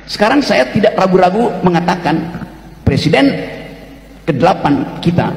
Sekarang saya tidak ragu-ragu mengatakan presiden ke-8 kita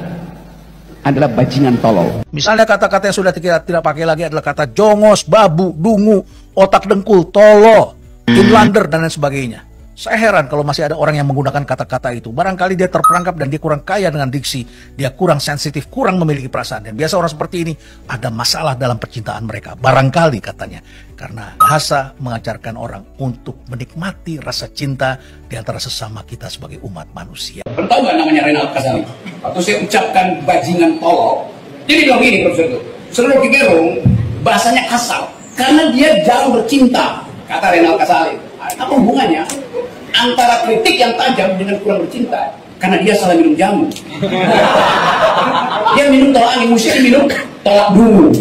adalah bajingan tolol. Misalnya kata-kata yang sudah kita tidak pakai lagi adalah kata jongos, babu, dungu, otak dengkul, tolo, inlander, dan lain sebagainya. Saya heran kalau masih ada orang yang menggunakan kata-kata itu. Barangkali dia terperangkap dan dia kurang kaya dengan diksi. Dia kurang sensitif, kurang memiliki perasaan. Dan biasa orang seperti ini ada masalah dalam percintaan mereka. Barangkali katanya. Karena bahasa mengajarkan orang untuk menikmati rasa cinta di antara sesama kita sebagai umat manusia. Tahu nggak namanya Renald Kasali? Waktu saya ucapkan bajingan tolol, jadi bilang gini Profesor itu, seluruh Kigerung bahasanya kasar. Karena dia jarang bercinta, kata Renald Kasali. Apa hubungannya antara kritik yang tajam dengan kurang bercinta? Karena dia salah minum jamu. Dia minum tolak angin, mesti minum tolak dungu.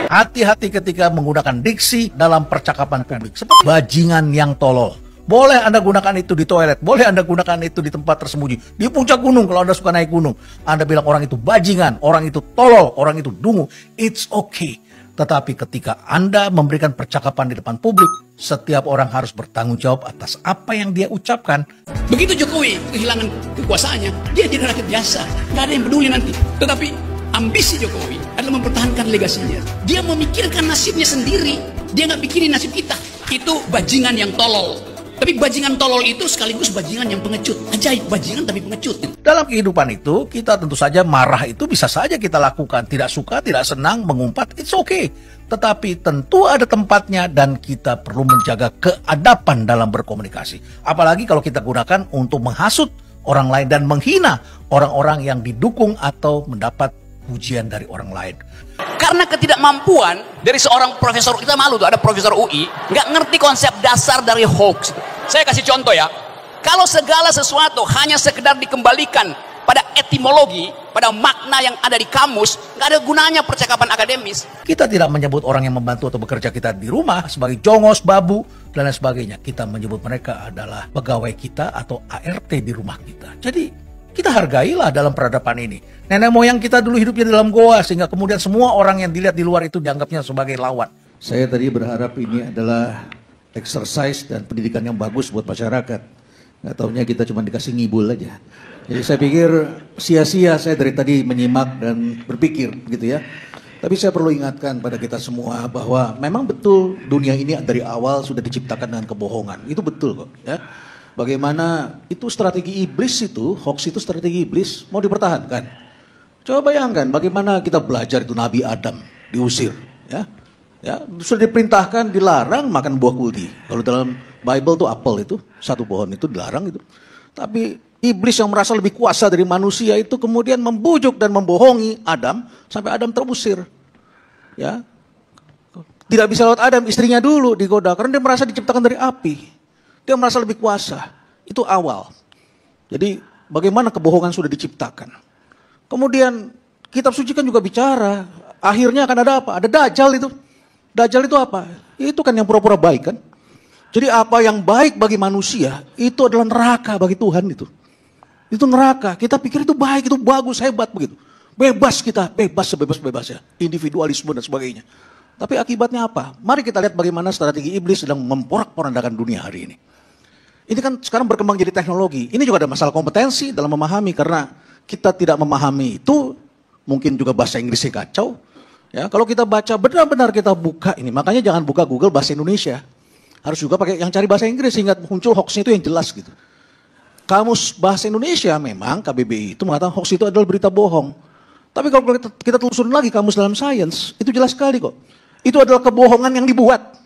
Hati-hati ketika menggunakan diksi dalam percakapan publik. Seperti bajingan yang tolol. Boleh Anda gunakan itu di toilet, boleh Anda gunakan itu di tempat tersembunyi. Di puncak gunung kalau Anda suka naik gunung. Anda bilang orang itu bajingan, orang itu tolol, orang itu dungu. It's okay. Tetapi ketika Anda memberikan percakapan di depan publik, setiap orang harus bertanggung jawab atas apa yang dia ucapkan. Begitu Jokowi kehilangan kekuasaannya, dia jadi rakyat biasa. Nggak ada yang peduli nanti. Tetapi ambisi Jokowi adalah mempertahankan legasinya. Dia memikirkan nasibnya sendiri. Dia nggak pikirin nasib kita. Itu bajingan yang tolol. Tapi bajingan tolol itu sekaligus bajingan yang pengecut. Ajaib, bajingan tapi pengecut. Dalam kehidupan itu, kita tentu saja marah itu bisa saja kita lakukan. Tidak suka, tidak senang, mengumpat, it's okay. Tetapi tentu ada tempatnya dan kita perlu menjaga keadaban dalam berkomunikasi. Apalagi kalau kita gunakan untuk menghasut orang lain dan menghina orang-orang yang didukung atau mendapat pujian dari orang lain. Karena ketidakmampuan dari seorang profesor, kita malu tuh ada profesor UI, nggak ngerti konsep dasar dari hoax. Saya kasih contoh ya, kalau segala sesuatu hanya sekedar dikembalikan pada etimologi, pada makna yang ada di kamus, nggak ada gunanya percakapan akademis. Kita tidak menyebut orang yang membantu atau bekerja kita di rumah sebagai jongos, babu, dan lain sebagainya. Kita menyebut mereka adalah pegawai kita atau ART di rumah kita. Jadi kita hargailah dalam peradaban ini. Nenek moyang kita dulu hidupnya di dalam goa, sehingga kemudian semua orang yang dilihat di luar itu dianggapnya sebagai lawan. Saya tadi berharap ini adalah exercise dan pendidikan yang bagus buat masyarakat. Nggak taunya kita cuma dikasih ngibul aja. Jadi saya pikir sia-sia saya dari tadi menyimak dan berpikir gitu ya. Tapi saya perlu ingatkan pada kita semua bahwa memang betul dunia ini dari awal sudah diciptakan dengan kebohongan. Itu betul kok ya. Bagaimana itu strategi iblis itu, hoax itu strategi iblis, mau dipertahankan. Coba bayangkan bagaimana kita belajar itu Nabi Adam diusir, ya, sudah diperintahkan dilarang makan buah kuldi. Kalau dalam Bible tuh apel itu satu pohon itu dilarang itu. Tapi iblis yang merasa lebih kuasa dari manusia itu kemudian membujuk dan membohongi Adam sampai Adam terusir, ya. Tidak bisa lewat Adam, istrinya dulu digoda karena dia merasa diciptakan dari api. Dia merasa lebih kuasa. Itu awal. Jadi bagaimana kebohongan sudah diciptakan. Kemudian kitab suci kan juga bicara. Akhirnya akan ada apa? Ada Dajjal itu. Dajjal itu apa? Itu kan yang pura-pura baik kan. Jadi apa yang baik bagi manusia itu adalah neraka bagi Tuhan itu. Itu neraka. Kita pikir itu baik, itu bagus, hebat begitu. Bebas kita, bebas sebebas-bebasnya. Individualisme dan sebagainya. Tapi akibatnya apa? Mari kita lihat bagaimana strategi iblis sedang memporak-porandakan dunia hari ini. Ini kan sekarang berkembang jadi teknologi. Ini juga ada masalah kompetensi dalam memahami karena kita tidak memahami itu, mungkin juga bahasa Inggrisnya kacau. Ya, kalau kita baca benar-benar kita buka ini, makanya jangan buka Google bahasa Indonesia. Harus juga pakai yang cari bahasa Inggris sehingga muncul hoaxnya itu yang jelas gitu. Kamus bahasa Indonesia memang KBBI itu mengatakan hoax itu adalah berita bohong. Tapi kalau kita telusurin lagi kamus dalam sains, itu jelas sekali kok. Itu adalah kebohongan yang dibuat.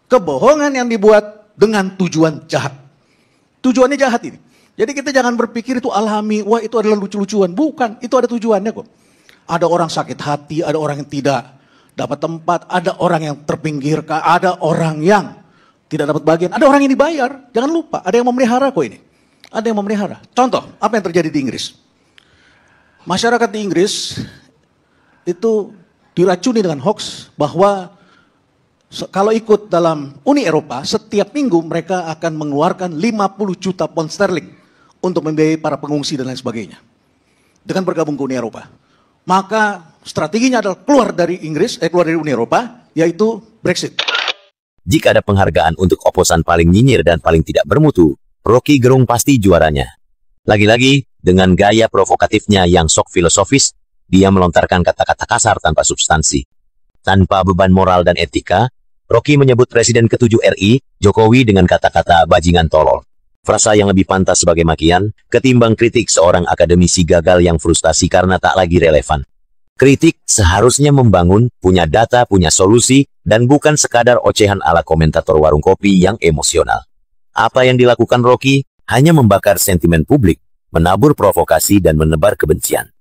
Kebohongan yang dibuat dengan tujuan jahat. Tujuannya jahat ini. Jadi kita jangan berpikir itu alami, wah itu adalah lucu-lucuan. Bukan, itu ada tujuannya kok. Ada orang sakit hati, ada orang yang tidak dapat tempat, ada orang yang terpinggirkan, ada orang yang tidak dapat bagian, ada orang yang dibayar. Jangan lupa, ada yang memelihara kok ini. Ada yang memelihara. Contoh, apa yang terjadi di Inggris? Masyarakat di Inggris itu diracuni dengan hoax bahwa kalau ikut dalam Uni Eropa, setiap minggu mereka akan mengeluarkan 50 juta pound sterling untuk membiayai para pengungsi dan lain sebagainya. Dengan bergabung ke Uni Eropa. Maka strateginya adalah keluar dari Uni Eropa, yaitu Brexit. Jika ada penghargaan untuk oposan paling nyinyir dan paling tidak bermutu, Rocky Gerung pasti juaranya. Lagi-lagi, dengan gaya provokatifnya yang sok filosofis, dia melontarkan kata-kata kasar tanpa substansi. Tanpa beban moral dan etika, Rocky menyebut Presiden ke-7 RI, Jokowi dengan kata-kata bajingan tolol. Frasa yang lebih pantas sebagai makian, ketimbang kritik seorang akademisi gagal yang frustasi karena tak lagi relevan. Kritik seharusnya membangun, punya data, punya solusi, dan bukan sekadar ocehan ala komentator warung kopi yang emosional. Apa yang dilakukan Rocky hanya membakar sentimen publik, menabur provokasi dan menebar kebencian.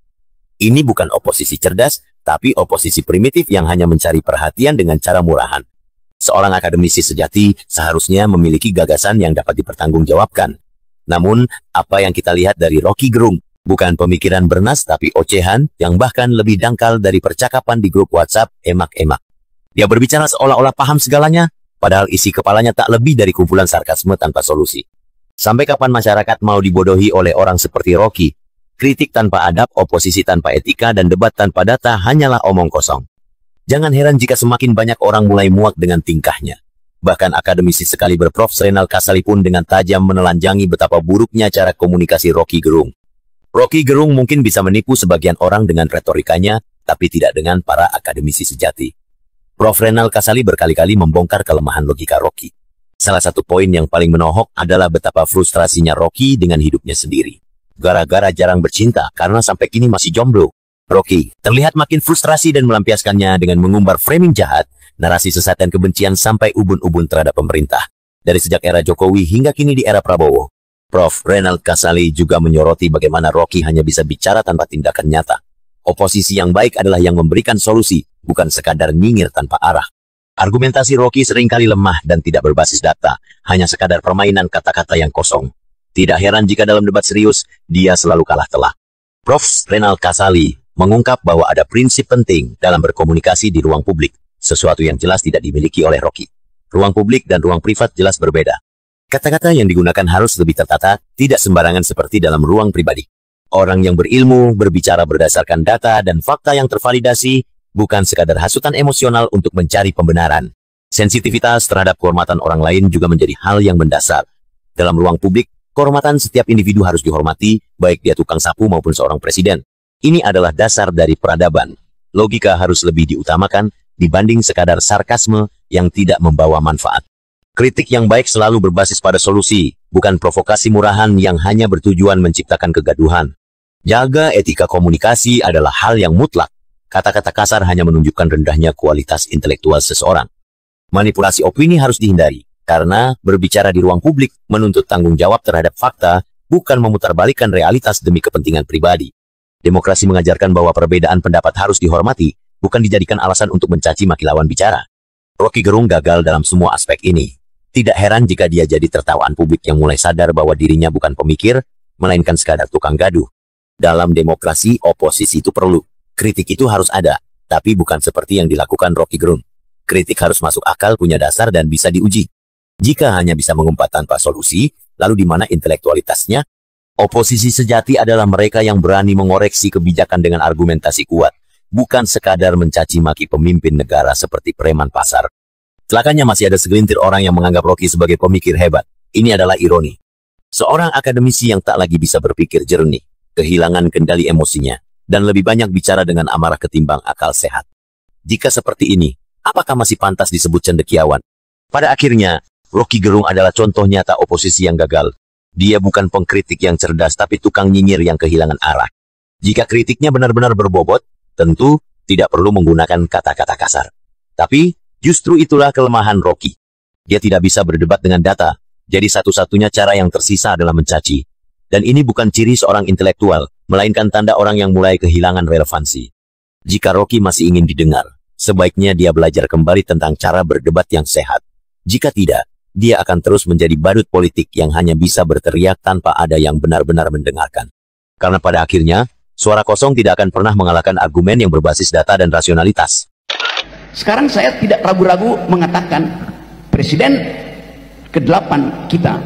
Ini bukan oposisi cerdas, tapi oposisi primitif yang hanya mencari perhatian dengan cara murahan. Seorang akademisi sejati seharusnya memiliki gagasan yang dapat dipertanggungjawabkan. Namun, apa yang kita lihat dari Rocky Gerung bukan pemikiran bernas tapi ocehan yang bahkan lebih dangkal dari percakapan di grup WhatsApp emak-emak. Dia berbicara seolah-olah paham segalanya, padahal isi kepalanya tak lebih dari kumpulan sarkasme tanpa solusi. Sampai kapan masyarakat mau dibodohi oleh orang seperti Rocky? Kritik tanpa adab, oposisi tanpa etika, dan debat tanpa data hanyalah omong kosong. Jangan heran jika semakin banyak orang mulai muak dengan tingkahnya. Bahkan akademisi sekaliber Prof. Renal Kasali pun dengan tajam menelanjangi betapa buruknya cara komunikasi Rocky Gerung. Rocky Gerung mungkin bisa menipu sebagian orang dengan retorikanya, tapi tidak dengan para akademisi sejati. Prof. Renal Kasali berkali-kali membongkar kelemahan logika Rocky. Salah satu poin yang paling menohok adalah betapa frustrasinya Rocky dengan hidupnya sendiri. Gara-gara jarang bercinta karena sampai kini masih jomblo. Rocky terlihat makin frustrasi dan melampiaskannya dengan mengumbar framing jahat, narasi sesat dan kebencian sampai ubun-ubun terhadap pemerintah. Dari sejak era Jokowi hingga kini di era Prabowo. Prof. Renal Kasali juga menyoroti bagaimana Rocky hanya bisa bicara tanpa tindakan nyata. Oposisi yang baik adalah yang memberikan solusi, bukan sekadar nyinyir tanpa arah. Argumentasi Rocky seringkali lemah dan tidak berbasis data, hanya sekadar permainan kata-kata yang kosong. Tidak heran jika dalam debat serius, dia selalu kalah telak. Prof. Renal Kasali mengungkap bahwa ada prinsip penting dalam berkomunikasi di ruang publik, sesuatu yang jelas tidak dimiliki oleh Rocky. Ruang publik dan ruang privat jelas berbeda. Kata-kata yang digunakan harus lebih tertata, tidak sembarangan seperti dalam ruang pribadi. Orang yang berilmu berbicara berdasarkan data dan fakta yang tervalidasi, bukan sekadar hasutan emosional untuk mencari pembenaran. Sensitivitas terhadap kehormatan orang lain juga menjadi hal yang mendasar. Dalam ruang publik, kehormatan setiap individu harus dihormati, baik dia tukang sapu maupun seorang presiden. Ini adalah dasar dari peradaban. Logika harus lebih diutamakan dibanding sekadar sarkasme yang tidak membawa manfaat. Kritik yang baik selalu berbasis pada solusi, bukan provokasi murahan yang hanya bertujuan menciptakan kegaduhan. Jaga etika komunikasi adalah hal yang mutlak. Kata-kata kasar hanya menunjukkan rendahnya kualitas intelektual seseorang. Manipulasi opini harus dihindari, karena berbicara di ruang publik menuntut tanggung jawab terhadap fakta, bukan memutarbalikkan realitas demi kepentingan pribadi. Demokrasi mengajarkan bahwa perbedaan pendapat harus dihormati, bukan dijadikan alasan untuk mencaci maki lawan bicara. Rocky Gerung gagal dalam semua aspek ini. Tidak heran jika dia jadi tertawaan publik yang mulai sadar bahwa dirinya bukan pemikir, melainkan sekadar tukang gaduh. Dalam demokrasi, oposisi itu perlu. Kritik itu harus ada, tapi bukan seperti yang dilakukan Rocky Gerung. Kritik harus masuk akal, punya dasar, dan bisa diuji. Jika hanya bisa mengumpat tanpa solusi, lalu di mana intelektualitasnya? Oposisi sejati adalah mereka yang berani mengoreksi kebijakan dengan argumentasi kuat, bukan sekadar mencaci maki pemimpin negara seperti preman pasar. Celakanya masih ada segelintir orang yang menganggap Rocky sebagai pemikir hebat. Ini adalah ironi. Seorang akademisi yang tak lagi bisa berpikir jernih, kehilangan kendali emosinya, dan lebih banyak bicara dengan amarah ketimbang akal sehat. Jika seperti ini, apakah masih pantas disebut cendekiawan? Pada akhirnya, Rocky Gerung adalah contoh nyata oposisi yang gagal. Dia bukan pengkritik yang cerdas, tapi tukang nyinyir yang kehilangan arah. Jika kritiknya benar-benar berbobot, tentu tidak perlu menggunakan kata-kata kasar. Tapi, justru itulah kelemahan Rocky. Dia tidak bisa berdebat dengan data, jadi satu-satunya cara yang tersisa adalah mencaci. Dan ini bukan ciri seorang intelektual, melainkan tanda orang yang mulai kehilangan relevansi. Jika Rocky masih ingin didengar, sebaiknya dia belajar kembali tentang cara berdebat yang sehat. Jika tidak, dia akan terus menjadi badut politik yang hanya bisa berteriak tanpa ada yang benar-benar mendengarkan. Karena pada akhirnya, suara kosong tidak akan pernah mengalahkan argumen yang berbasis data dan rasionalitas. Sekarang saya tidak ragu-ragu mengatakan Presiden ke-8 kita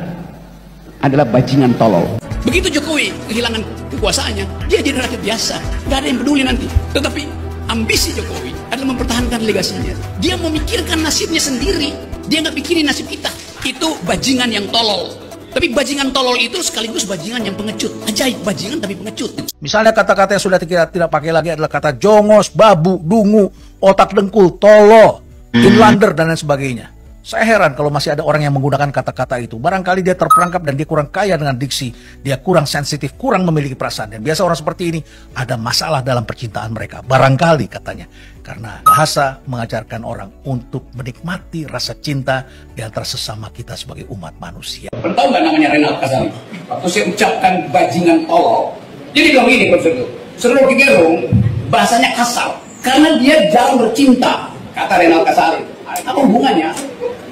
adalah bajingan tolol. Begitu Jokowi kehilangan kekuasaannya, dia jadi rakyat biasa, gak ada yang peduli nanti. Tetapi ambisi Jokowi adalah mempertahankan legasinya. Dia memikirkan nasibnya sendiri. Dia nggak pikirin nasib kita. Itu bajingan yang tolol. Tapi bajingan tolol itu sekaligus bajingan yang pengecut. Ajaib, bajingan tapi pengecut. Misalnya kata-kata yang sudah tidak pakai lagi adalah kata jongos, babu, dungu, otak dengkul, tolo, inlander, dan lain sebagainya. Saya heran kalau masih ada orang yang menggunakan kata-kata itu. Barangkali dia terperangkap dan dia kurang kaya dengan diksi. Dia kurang sensitif, kurang memiliki perasaan. Dan biasa orang seperti ini ada masalah dalam percintaan mereka. Barangkali katanya. Karena bahasa mengajarkan orang untuk menikmati rasa cinta di antara sesama kita sebagai umat manusia. Tahu nggak namanya Renal Kasali? Waktu saya ucapkan bajingan tolol, jadi bilang ini Profesor itu. Saudara Rocky Gerung bahasanya kasar. Karena dia jarang bercinta, kata Renal Kasali. Apa hubungannya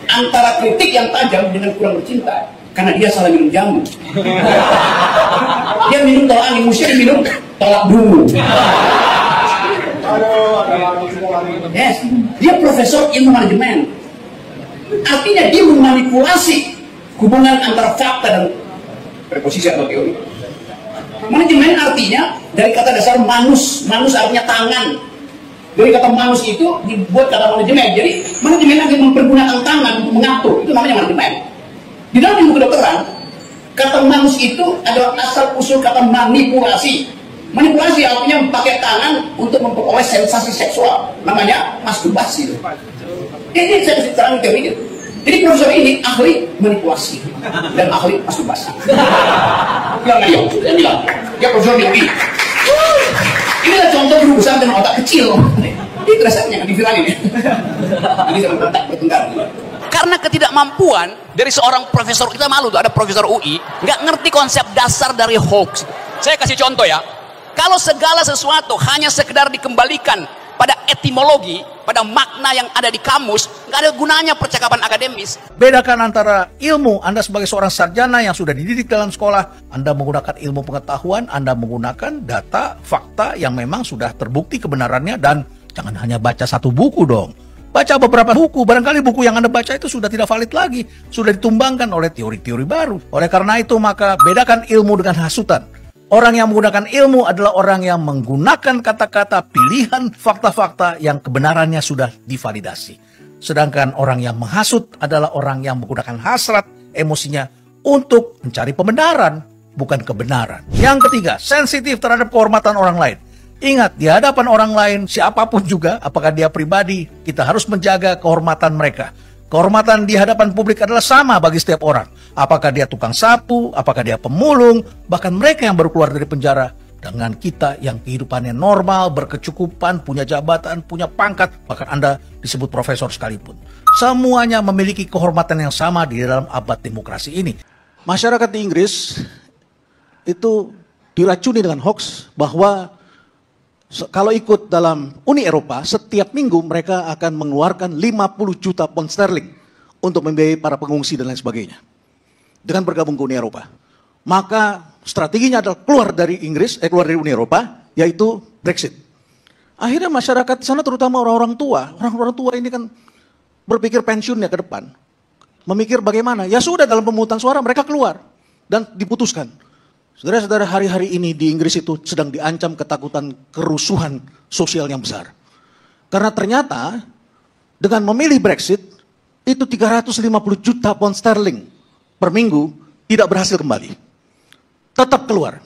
antara kritik yang tajam dengan kurang bercinta? Karena dia salah minum jamu. Dia minum tolak angin, mesti minum tolak dulu. Yes, dia profesor ilmu manajemen. Artinya dia memanipulasi hubungan antara fakta dan preposisi atau teori. Manajemen artinya dari kata dasar manus, manus artinya tangan. Dari kata manus itu dibuat kata manajemen. Jadi manajemen akan mempergunakan tangan untuk mengatur. Itu namanya manajemen. Di dalam ilmu kedokteran, kata manus itu adalah asal usul kata manipulasi. Manipulasi artinya pakai tangan untuk memperoleh sensasi seksual. Namanya masturbasi. Ini saya kasih terang teorinya. Jadi profesor ini ahli manipulasi dan ahli masturbasi. Yang bilang, dia profesor di UI. Inilah contoh guru besar dengan otak kecil. Ini resepnya di viral ini. Ini saya bertengkar. Karena ketidakmampuan dari seorang profesor, kita malu tuh ada profesor UI nggak ngerti konsep dasar dari hoax. Saya kasih contoh ya. Kalau segala sesuatu hanya sekedar dikembalikan pada etimologi, pada makna yang ada di kamus, nggak ada gunanya percakapan akademis. Bedakan antara ilmu, Anda sebagai seorang sarjana yang sudah dididik dalam sekolah, Anda menggunakan ilmu pengetahuan, Anda menggunakan data, fakta yang memang sudah terbukti kebenarannya, dan jangan hanya baca satu buku dong. Baca beberapa buku, barangkali buku yang Anda baca itu sudah tidak valid lagi, sudah ditumbangkan oleh teori-teori baru. Oleh karena itu, maka bedakan ilmu dengan hasutan. Orang yang menggunakan ilmu adalah orang yang menggunakan kata-kata pilihan fakta-fakta yang kebenarannya sudah divalidasi. Sedangkan orang yang menghasut adalah orang yang menggunakan hasrat emosinya untuk mencari pembenaran, bukan kebenaran. Yang ketiga, sensitif terhadap kehormatan orang lain. Ingat, di hadapan orang lain, siapapun juga, apakah dia pribadi, kita harus menjaga kehormatan mereka. Kehormatan di hadapan publik adalah sama bagi setiap orang. Apakah dia tukang sapu, apakah dia pemulung, bahkan mereka yang baru keluar dari penjara. Dengan kita yang kehidupannya normal, berkecukupan, punya jabatan, punya pangkat, bahkan Anda disebut profesor sekalipun. Semuanya memiliki kehormatan yang sama di dalam abad demokrasi ini. Masyarakat di Inggris itu diracuni dengan hoax bahwa kalau ikut dalam Uni Eropa, setiap minggu mereka akan mengeluarkan 50 juta pound sterling untuk membiayai para pengungsi dan lain sebagainya. Dengan bergabung ke Uni Eropa. Maka strateginya adalah keluar dari Inggris, keluar dari Uni Eropa, yaitu Brexit. Akhirnya masyarakat di sana, terutama orang-orang tua ini kan berpikir pensiunnya ke depan. Memikir bagaimana, ya sudah dalam pemungutan suara mereka keluar dan diputuskan. Saudara-saudara, hari-hari ini di Inggris itu sedang diancam ketakutan kerusuhan sosial yang besar. Karena ternyata dengan memilih Brexit, itu 350 juta pound sterling per minggu tidak berhasil kembali. Tetap keluar.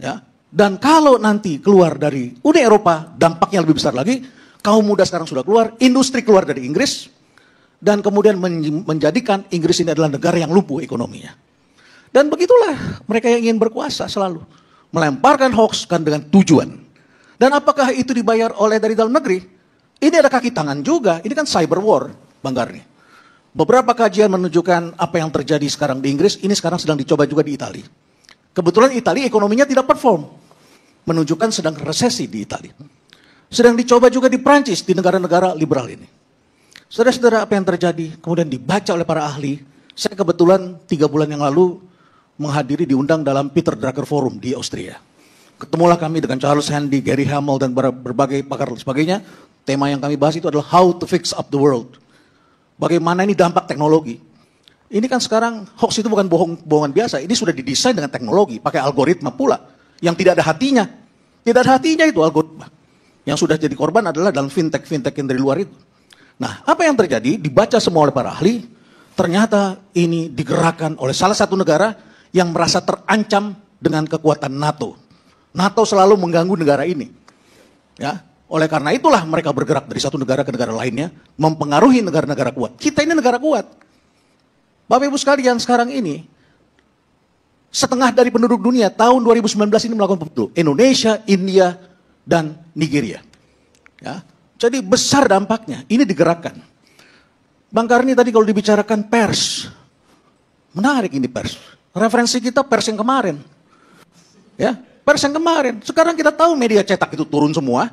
Ya. Dan kalau nanti keluar dari Uni Eropa, dampaknya lebih besar lagi. Kaum muda sekarang sudah keluar, industri keluar dari Inggris, dan kemudian menjadikan Inggris ini adalah negara yang lumpuh ekonominya. Dan begitulah mereka yang ingin berkuasa selalu. Melemparkan hoax kan dengan tujuan. Dan apakah itu dibayar oleh dari dalam negeri? Ini ada kaki tangan juga. Ini kan cyber war, Bang Garni. Beberapa kajian menunjukkan apa yang terjadi sekarang di Inggris, ini sekarang sedang dicoba juga di Italia. Kebetulan Italia ekonominya tidak perform. Menunjukkan sedang resesi di Italia. Sedang dicoba juga di Prancis, di negara-negara liberal ini. Saudara-saudara, apa yang terjadi? Kemudian dibaca oleh para ahli. Saya kebetulan 3 bulan yang lalu menghadiri, diundang dalam Peter Drucker Forum di Austria. Ketemulah kami dengan Charles Handy, Gary Hamel, dan berbagai pakar dan sebagainya. Tema yang kami bahas itu adalah how to fix up the world. Bagaimana ini dampak teknologi. Ini kan sekarang hoax itu bukan bohongan biasa. Ini sudah didesain dengan teknologi, pakai algoritma pula. Yang tidak ada hatinya. Tidak ada hatinya itu algoritma. Yang sudah jadi korban adalah dalam fintech yang dari luar itu. Nah, apa yang terjadi? Dibaca semua oleh para ahli, ternyata ini digerakkan oleh salah satu negara yang merasa terancam dengan kekuatan NATO. NATO selalu mengganggu negara ini. Ya, oleh karena itulah mereka bergerak dari satu negara ke negara lainnya, mempengaruhi negara-negara kuat. Kita ini negara kuat. Bapak Ibu sekalian, sekarang ini setengah dari penduduk dunia tahun 2019 ini melakukan pemilu. Indonesia, India, dan Nigeria. Ya, jadi besar dampaknya. Ini digerakkan. Bang Karni tadi kalau dibicarakan pers, menarik ini pers. Referensi kita pers yang kemarin. Ya, pers yang kemarin. Sekarang kita tahu media cetak itu turun semua.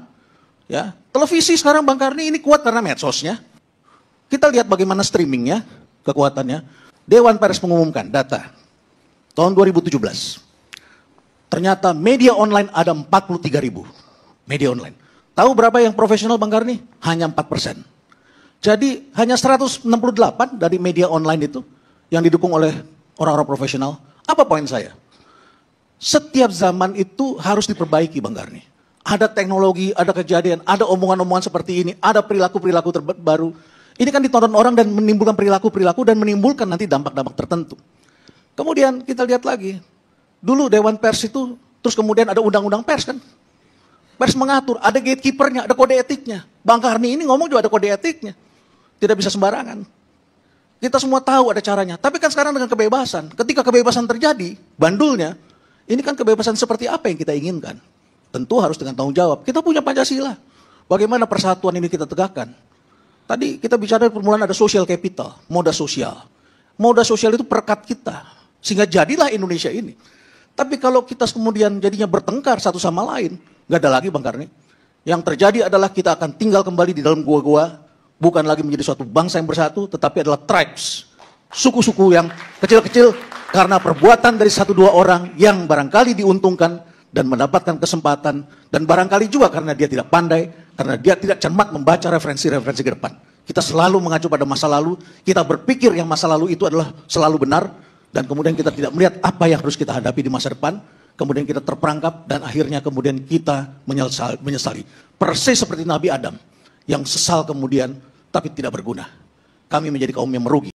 Ya, televisi sekarang Bang Karni ini kuat karena medsosnya. Kita lihat bagaimana streamingnya, kekuatannya. Dewan Pers mengumumkan data tahun 2017. Ternyata media online ada 43.000 media online. Tahu berapa yang profesional Bang Karni? Hanya 4%. Jadi hanya 168 dari media online itu yang didukung oleh orang-orang profesional. Apa poin saya? Setiap zaman itu harus diperbaiki Bang Karni. Ada teknologi, ada kejadian, ada omongan-omongan seperti ini, ada perilaku-perilaku terbaru. Ini kan ditonton orang dan menimbulkan perilaku-perilaku dan menimbulkan nanti dampak-dampak tertentu. Kemudian kita lihat lagi. Dulu Dewan Pers itu, terus kemudian ada undang-undang pers kan. Pers mengatur, ada gatekeepernya, ada kode etiknya. Bang Karni ini ngomong juga ada kode etiknya. Tidak bisa sembarangan. Kita semua tahu ada caranya. Tapi kan sekarang dengan kebebasan. Ketika kebebasan terjadi, bandulnya, ini kan kebebasan seperti apa yang kita inginkan. Tentu harus dengan tanggung jawab. Kita punya Pancasila. Bagaimana persatuan ini kita tegakkan. Tadi kita bicara permulaan ada social capital, moda sosial. Moda sosial itu perekat kita. Sehingga jadilah Indonesia ini. Tapi kalau kita kemudian jadinya bertengkar satu sama lain, nggak ada lagi Bang Karni. Yang terjadi adalah kita akan tinggal kembali di dalam gua-gua, bukan lagi menjadi suatu bangsa yang bersatu, tetapi adalah tribes, suku-suku yang kecil-kecil, karena perbuatan dari satu dua orang yang barangkali diuntungkan dan mendapatkan kesempatan, dan barangkali juga karena dia tidak pandai, karena dia tidak cermat membaca referensi-referensi ke depan. Kita selalu mengacu pada masa lalu, kita berpikir yang masa lalu itu adalah selalu benar, dan kemudian kita tidak melihat apa yang harus kita hadapi di masa depan, kemudian kita terperangkap, dan akhirnya kemudian kita menyesali. Persis seperti Nabi Adam, yang sesal kemudian, tapi tidak berguna. Kami menjadi kaum yang merugi.